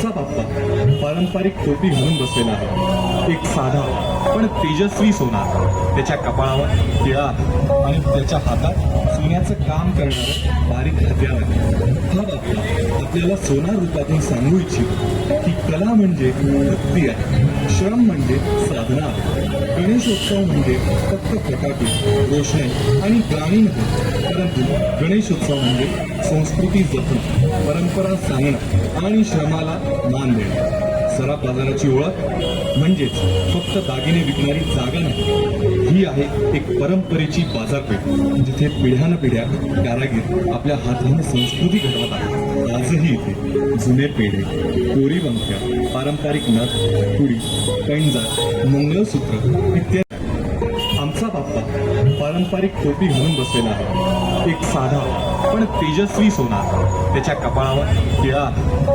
आमचा बाप्पा पारंपरिक टोपी घालून बसलेला आहे. एक साधा पण तेजस्वी सोनार, त्याच्या कपाळावर टिळा आणि त्याच्या हातात सोन्याचं काम करणारं बारीक हत्यार आहे. हा बाप्पा आपल्याला सोनार रूपातून सांगू इच्छितो की कला म्हणजे भक्ती आहे, श्रम म्हणजे साधना आहे. गणेशोत्सव म्हणजे फक्त फटाके, रोषणाई आणि गाणी नाही, परंतु गणेशोत्सव म्हणजे संस्कृती जपणं, परंपरा सांगणं आणि श्रमाला मान देणं. सराफ बाजाराची ओळख म्हणजेच फक्त दागिने विकणारी जागा नाही, ही आहे एक परंपरेची बाजारपेठ, जिथे पिढ्यानपिढ्या कारागीर आपल्या हाताने संस्कृती घडवत आहेत. आजही इथे जुने पेढे, कोरी पंख्या, पारंपरिक नथ, कुडी, पैंजण, मंगळसूत्र इत्यादी. आमचा बाप्पा पारंपरिक टोपी घालून बसलेला आहे. एक साधा पण तेजस्वी सोनार, त्याच्या कपाळावर टिळा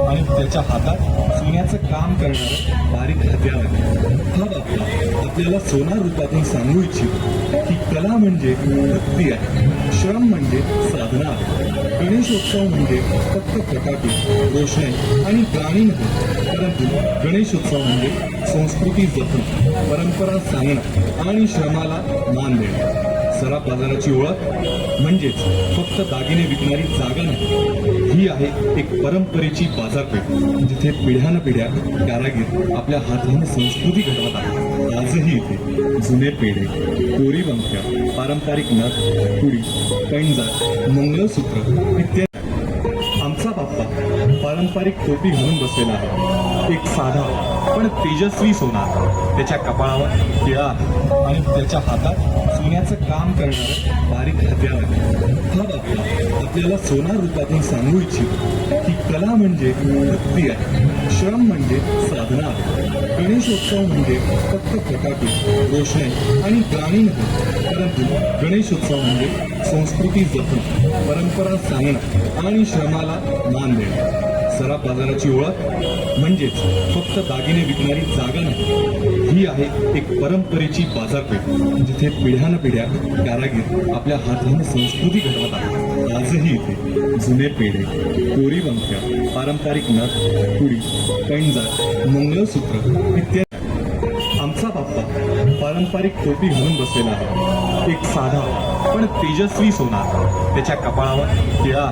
आणि त्याच्या हातात सोन्याचं काम करणारं बारीक हत्यार आहे. हा बाप्पा आपल्याला सोनार रूपातून सांगू इच्छितो की कला म्हणजे भक्ती आहे, श्रम म्हणजे साधना आहे. गणेशोत्सव म्हणजे फक्त फटाके, रोषणाई आणि गाणी नाही, परंतु गणेशोत्सव म्हणजे संस्कृती जपणं, परंपरा सांगणं आणि श्रमाला मान देणं. सराफ बाजाराची ओळख म्हणजेच फक्त दागिने विकणारी जागा नाही, ही आहे एक परंपरेची बाजारपेठ, जिथे पिढ्यानपिढ्या कारागीर आपल्या हाताने संस्कृती घडवत आहेत. आजही इथे जुने पेढे, कोरी पंख्या, पारंपरिक नथ, कुडी, पैंजण, मंगळसूत्र इत्यादी. आमचा बाप्पा पारंपरिक टोपी घालून बसलेला आहे. एक साधा पण तेजस्वी सोनार, त्याच्या कपाळावर टिळा आणि त्याच्या हातात सोन्याचं काम करणारं बारीक हत्यार आहे. हा बाप्पा आपल्याला सोनार रूपातून सांगू इच्छितो की कला म्हणजे भक्ती आहे, श्रम म्हणजे साधना आहे. गणेशोत्सव म्हणजे फक्त फटाके, रोषणाई आणि गाणी नाही, परंतु गणेशोत्सव म्हणजे संस्कृती जपणं, परंपरा सांगणं आणि श्रमाला मान देणं. सराफ बाजाराची ओळख म्हणजेच फक्त दागिने विकणारी जागा नाही, ही आहे एक परंपरेची बाजारपेठ, जिथे पिढ्यानपिढ्या कारागीर आपल्या हाताने संस्कृती घडवत आहेत. आजही इथे जुने पेढे, कोरी पंख्या, पारंपरिक नथ, कुडी, पैंजण, मंगळसूत्र इत्यादी. आमचा बाप्पा पारंपरिक टोपी घालून बसलेला आहे. एक साधा पण तेजस्वी सोनार, त्याच्या कपाळावर टिळा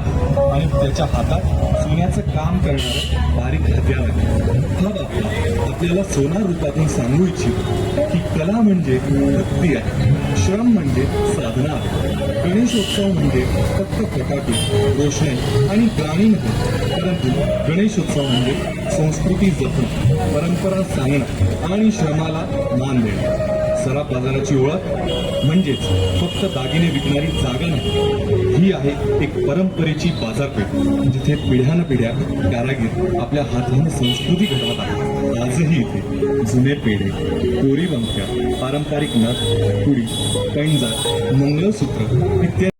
आणि त्याच्या हातात सोन्याचं काम करणारं बारीक हत्यार आहे. हा बाप्पा आपल्याला सोनार रूपातून सांगू इच्छितो की कला म्हणजे भक्ती आहे, श्रम म्हणजे साधना आहे. गणेशोत्सव म्हणजे फक्त फटाके, रोषणाई आणि गाणी नाही, परंतु गणेशोत्सव म्हणजे संस्कृती जपणं, परंपरा सांगणं आणि श्रमाला मान देणं. सराफ बाजाराची ओळख म्हणजेच फक्त दागिने विकणारी जागा नाही, ही आहे एक परंपरेची बाजारपेठ, जिथे पिढ्यानपिढ्या कारागीर आपल्या हाताने संस्कृती घडवत आहेत. आजही इथे जुने पेढे, कोरी पंख्या, पारंपरिक नथ, कुडी, पैंजण, मंगळसूत्र इत्यादी.